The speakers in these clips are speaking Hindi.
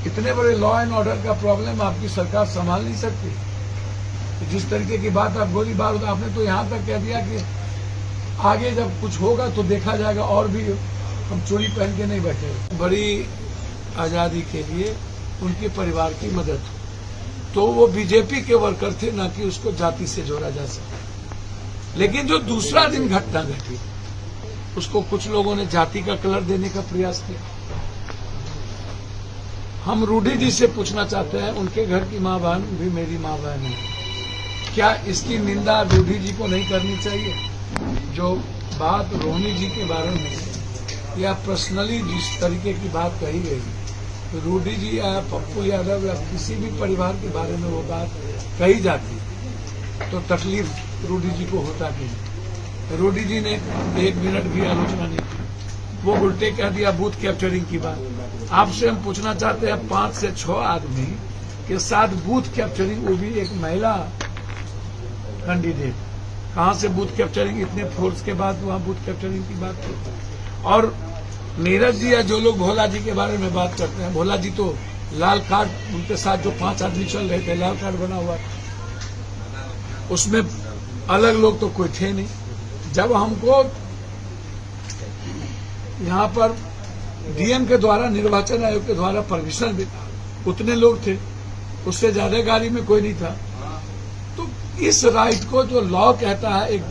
इतने बड़े लॉ एंड ऑर्डर का प्रॉब्लम आपकी सरकार संभाल नहीं सकती। जिस तरीके की बात आप गोली बारूद, आपने तो यहाँ तक कह दिया कि आगे जब कुछ होगा तो देखा जाएगा, और भी हम चोरी पहन के नहीं बैठे। बड़ी आजादी के लिए उनके परिवार की मदद हो, तो वो बीजेपी के वर्कर थे, न कि उसको जाति से जोड़ा जा सके। लेकिन जो दूसरा दिन घटना घटी उसको कुछ लोगों ने जाति का कलर देने का प्रयास किया। हम रूडी जी से पूछना चाहते हैं, उनके घर की मां बहन भी मेरी मां बहन है, क्या इसकी निंदा रूडी जी को नहीं करनी चाहिए? जो बात रोहिणी जी के बारे में या पर्सनली जिस तरीके की बात कही गई, तो रूडी जी या पप्पू यादव या किसी भी परिवार के बारे में वो बात कही जाती तो तकलीफ रूडी जी को होता कि नहीं। रूडी जी ने 1 मिनट भी आलोचना नहीं की, वो उल्टे कह दिया बूथ कैप्चरिंग की बात। आपसे हम पूछना चाहते हैं, 5 से 6 आदमी के साथ बूथ कैप्चरिंग, वो भी एक महिला कैंडिडेट, कहां से बूथ कैप्चरिंग? इतने फोर्स के बाद वहां बूथ कैप्चरिंग की बात की। और नीरज जी या जो लोग भोला जी के बारे में बात करते हैं, भोला जी तो लाल कार्ड, उनके साथ जो 5 आदमी चल रहे थे, लाल कार्ड बना हुआ था, उसमें अलग लोग तो कोई थे नहीं। जब हमको यहाँ पर डीएम के द्वारा, निर्वाचन आयोग के द्वारा परमिशन मिला, उतने लोग थे, उससे ज्यादा गाड़ी में कोई नहीं था। तो इस राइट को जो लॉ कहता है एक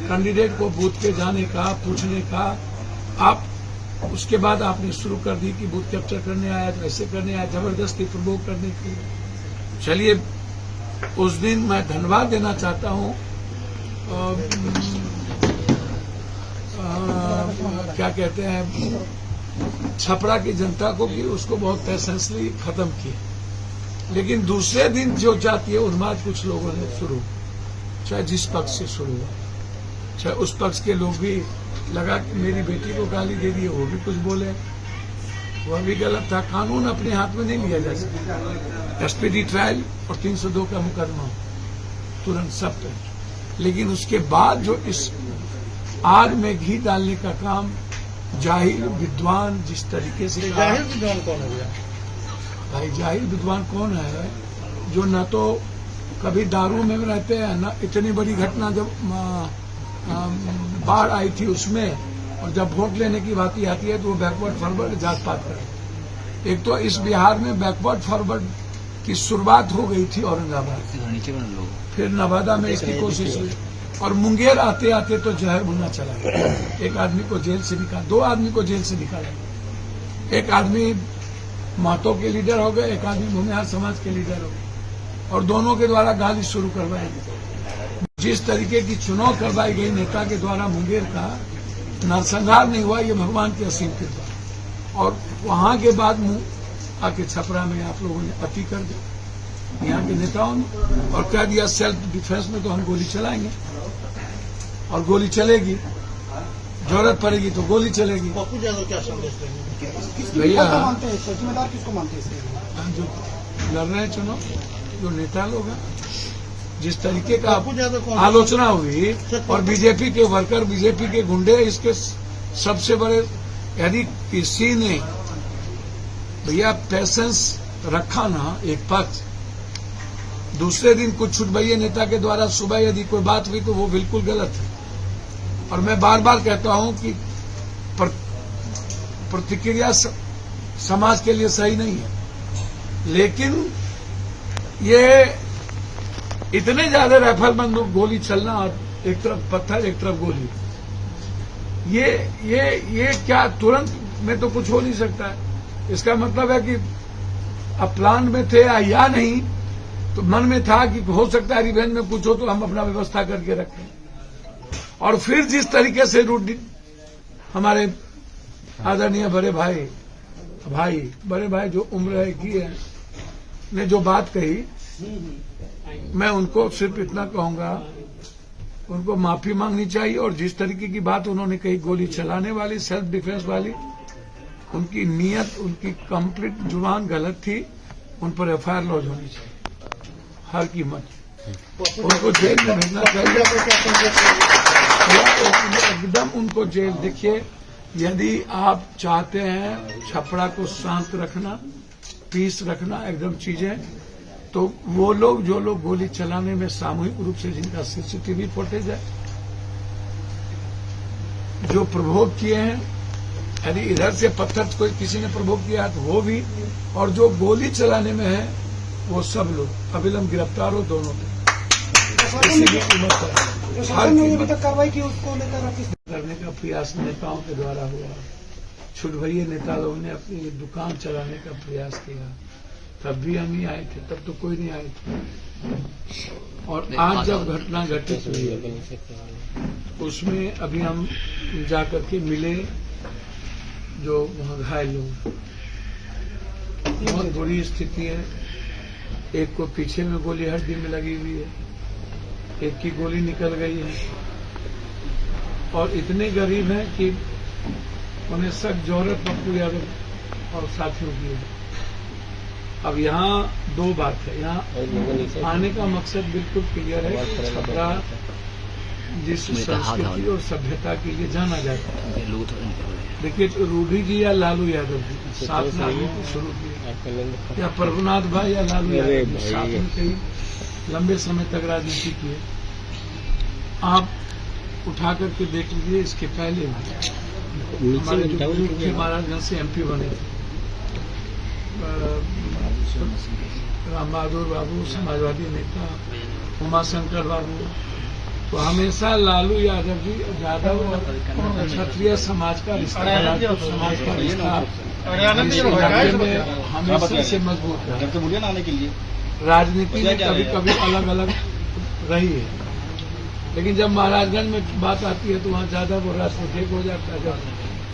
कैंडिडेट को बूथ पे जाने का, पूछने का, आप उसके बाद आपने शुरू कर दी कि बूथ कैप्चर करने आया, तो ऐसे करने आया, जबरदस्ती प्रवोक करने के लिए। चलिए, उस दिन मैं धन्यवाद देना चाहता हूं क्या कहते हैं, छपरा की जनता को, कि उसको बहुत पेशेंसली खत्म किया। लेकिन दूसरे दिन जो जातीय उन्माद कुछ लोगों ने शुरू, चाहे जिस पक्ष से शुरू हुआ, चाहे उस पक्ष के लोग भी लगा कि मेरी बेटी को गाली दे दी, वो भी कुछ बोले, वह भी गलत था। कानून अपने हाथ में नहीं लिया जा सकता। एसपीडी ट्रायल और 302 का मुकदमा तुरंत सब पे। लेकिन उसके बाद जो इस आग में घी डालने का काम जाहिल विद्वान जिस तरीके से, जाहिल विद्वान कौन हो गया भाई? जाहिल विद्वान कौन है? जो न तो कभी दारू में रहते हैं, न इतनी बड़ी घटना जब बाढ़ आई थी उसमें, और जब वोट लेने की बात आती है तो वो बैकवर्ड फॉरवर्ड जात पात करते। एक तो इस बिहार में बैकवर्ड फॉरवर्ड की शुरुआत हो गई थी औरंगाबाद, फिर नवादा में इसकी कोशिश हुई, और मुंगेर आते आते तो जहर बुना चला गया। एक आदमी को जेल से निकाला, 2 आदमी को जेल से निकाला। एक आदमी मातो के लीडर हो गए, एक आदमी भूमिहार समाज के लीडर हो गए, और दोनों के द्वारा गाली शुरू करवाई गई। जिस तरीके की चुनाव करवाई गई नेता के द्वारा, मुंगेर का नरसंहार नहीं हुआ, ये भगवान की असीम कृपा। और वहां के बाद आके छपरा में आप लोगों ने अति कर दिया, यहाँ के नेताओं ने, और कह दिया सेल्फ डिफेंस में तो हम गोली चलाएंगे, और गोली चलेगी, जरूरत पड़ेगी तो गोली चलेगी। पप्पू यादव क्या संदेश देंगे? भैया, जिम्मेदार किसको मानते हैं? जो लड़ रहे हैं चुनाव, जो नेता लोग हैं, जिस तरीके का आलोचना हुई, और बीजेपी के वर्कर, बीजेपी के गुंडे, इसके सबसे बड़े, यदि किसी ने भैया पेशेंस रखा ना एक पक्ष, दूसरे दिन कुछ छुटभैया नेता के द्वारा सुबह यदि कोई बात हुई तो वो बिल्कुल गलत है। और मैं बार बार कहता हूं कि प्रतिक्रिया समाज के लिए सही नहीं है, लेकिन ये इतने ज्यादा राइफल बंदूक गोली चलना, और एक तरफ पत्थर एक तरफ गोली, ये क्या तुरंत में तो कुछ हो नहीं सकता है। इसका मतलब है कि अब प्लान में थे या नहीं, तो मन में था कि हो सकता है रिवेंज में कुछ हो तो हम अपना व्यवस्था करके रखें। और फिर जिस तरीके से हमारे आदरणीय बड़े भाई जो उम्र की है, ने जो बात कही, मैं उनको सिर्फ इतना कहूंगा, उनको माफी मांगनी चाहिए। और जिस तरीके की बात उन्होंने कही, गोली चलाने वाली, सेल्फ डिफेंस वाली, उनकी नीयत, उनकी कंप्लीट जुबान गलत थी। उन पर एफआईआर लॉन्च होनी चाहिए हर कीमत, उनको जेल में भेजना चाहिए, एकदम उनको जेल। देखिए, यदि आप चाहते हैं छपरा को शांत रखना, पीस रखना एकदम चीजें। तो वो लोग जो लोग गोली चलाने में सामूहिक रूप से जिनका सीसीटीवी फुटेज है, जो प्रभोग किए हैं, यदि इधर से पत्थर कोई किसी ने प्रभोग किया है तो वो भी, और जो गोली चलाने में है वो सब लोग अविलंब गिरफ्तार हो, दोनों पे किसी की कीमत जो हर शासन ने अभी कीमत तक कार्रवाई की उसको लेकर किस करने का प्रयास नेताओं के द्वारा हुआ। छुटभइये नेता लोगों ने अपनी दुकान चलाने का प्रयास किया, तब भी हम ही आए थे, तब तो कोई नहीं आए थे। और आज जब घटना घटित हुई है उसमें अभी हम जाकर के मिले जो वहां घायल लोग, बहुत बुरी स्थिति है। एक को पीछे में गोली हड्डी में लगी हुई है, एक की गोली निकल गई है, और इतने गरीब हैं कि उन्हें सख्त जौहरत पप्पू यादव और साथियों की है। अब यहाँ दो बात है, यहाँ आने का मकसद बिल्कुल क्लियर है कि छपरा जिस संस्कृति और सभ्यता के लिए जाना जाता है। देखिए, रूढ़ी जी या लालू यादव जी साथ में राजनीति शुरू की, या प्रभुनाथ भाई या लालू यादव जी साथ में कई लंबे समय तक राजनीति की है। आप उठा करके देख लीजिए, इसके पहले हमारे जो बुजुर्ग थे महाराजगंज से एमपी बने थे, राम बहादुर बाबू समाजवादी नेता, उमाशंकर बाबू, तो हमेशा लालू यादव जी यादव क्षत्रिय समाज का रिश्ता, राजपूत समाज का रिश्ता इस इलाके में हमेशा से मजबूत रहा। आने के लिए राजनीति में कभी कभी अलग अलग रही है, लेकिन जब महाराजगंज में बात आती है तो वहाँ ज्यादा वो राजनीतिक हो जाता है। जब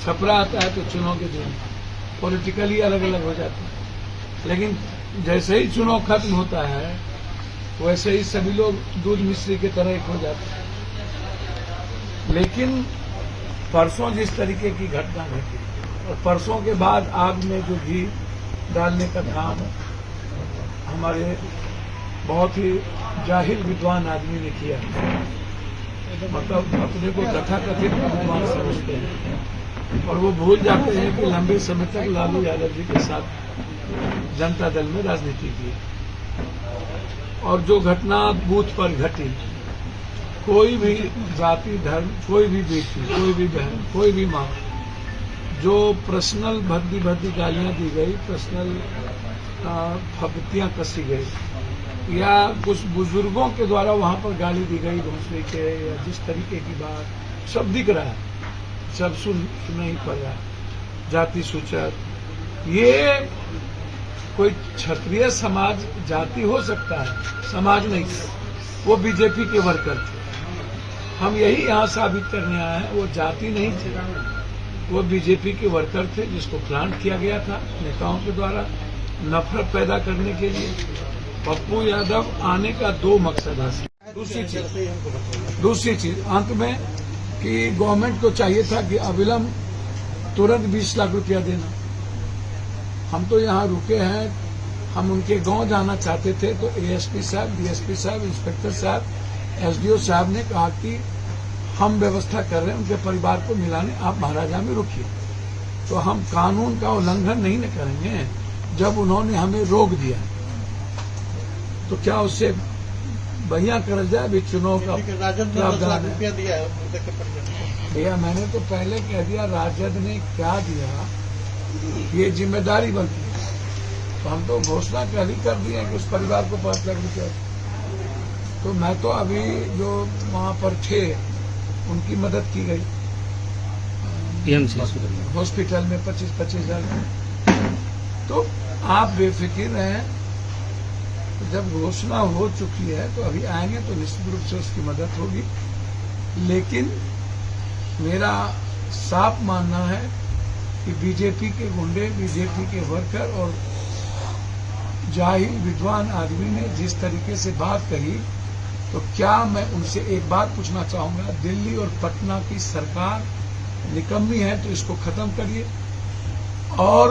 छपरा आता है तो चुनाव के दिन पॉलिटिकली अलग अलग हो जाता है। लेकिन जैसे ही चुनाव खत्म होता है वैसे ही सभी लोग दूध मिश्री की तरह एक हो जाते हैं। लेकिन परसों जिस तरीके की घटना घटी, और परसों के बाद आग में जो घी डालने का काम हमारे बहुत ही जाहिल विद्वान आदमी ने किया, मतलब अपने को तथाकथित विद्वान समझते हैं और वो भूल जाते हैं कि लंबे समय तक लालू यादव जी के साथ जनता दल में राजनीति की। और जो घटना बूथ पर घटी, कोई भी जाति धर्म, कोई भी बेटी, कोई भी बहन, कोई भी माँ, जो पर्सनल भद्दी भद्दी गालियां दी गई, पर्सनल फब्तियां कसी गई, या कुछ बुजुर्गों के द्वारा वहां पर गाली दी गई भोसले के, या जिस तरीके की बात सब दिख रहा है, सब सुनाई पड़ रहा है, जाति सूचक। ये कोई क्षत्रिय समाज जाति हो सकता है, समाज नहीं था, वो बीजेपी के वर्कर थे। हम यही यहाँ साबित करने आए हैं, वो जाति नहीं थे, वो बीजेपी के वर्कर थे जिसको प्लांट किया गया था नेताओं के द्वारा नफरत पैदा करने के लिए। पप्पू यादव आने का दो मकसद हासिल। दूसरी चीज अंत में कि गवर्नमेंट को चाहिए था कि अविलंब तुरंत 20 लाख रुपया देना। हम तो यहाँ रुके हैं, हम उनके गांव जाना चाहते थे, तो एएसपी साहब, डीएसपी साहब, इंस्पेक्टर साहब, एसडीओ साहब ने कहा कि हम व्यवस्था कर रहे हैं उनके परिवार को मिलाने, आप महाराजा में रुकिए। तो हम कानून का उल्लंघन नहीं न करेंगे। जब उन्होंने हमें रोक दिया तो क्या उससे बढ़िया कर जाए, अभी चुनाव का प्रावधान है। भैया मैंने तो पहले कह दिया, राजद ने क्या दिया ये जिम्मेदारी बनती है। तो हम तो घोषणा पहले कर दी है कि उस परिवार को 5 लाख रुपया। तो मैं तो अभी जो वहाँ पर थे उनकी मदद की गई हॉस्पिटल में 25-25 हजार। तो आप बेफिक्र हैं, जब घोषणा हो चुकी है तो अभी आएंगे तो निश्चित रूप से उसकी मदद होगी। लेकिन मेरा साफ मानना है कि बीजेपी के गुंडे, बीजेपी के वर्कर और जाहिल विद्वान आदमी ने जिस तरीके से बात कही, तो क्या मैं उनसे एक बात पूछना चाहूंगा, दिल्ली और पटना की सरकार निकम्मी है तो इसको खत्म करिए, और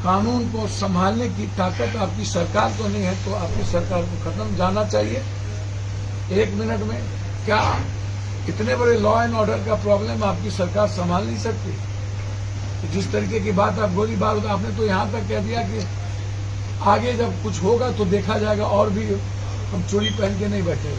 कानून को संभालने की ताकत आपकी सरकार को नहीं है तो आपकी सरकार को खत्म जाना चाहिए 1 मिनट में। क्या इतने बड़े लॉ एंड ऑर्डर का प्रॉब्लम आपकी सरकार संभाल नहीं सकती? जिस तरीके की बात आप गोली बारूद, आपने तो यहाँ तक कह दिया कि आगे जब कुछ होगा तो देखा जाएगा, और भी हम चोरी पहन के नहीं बैठे।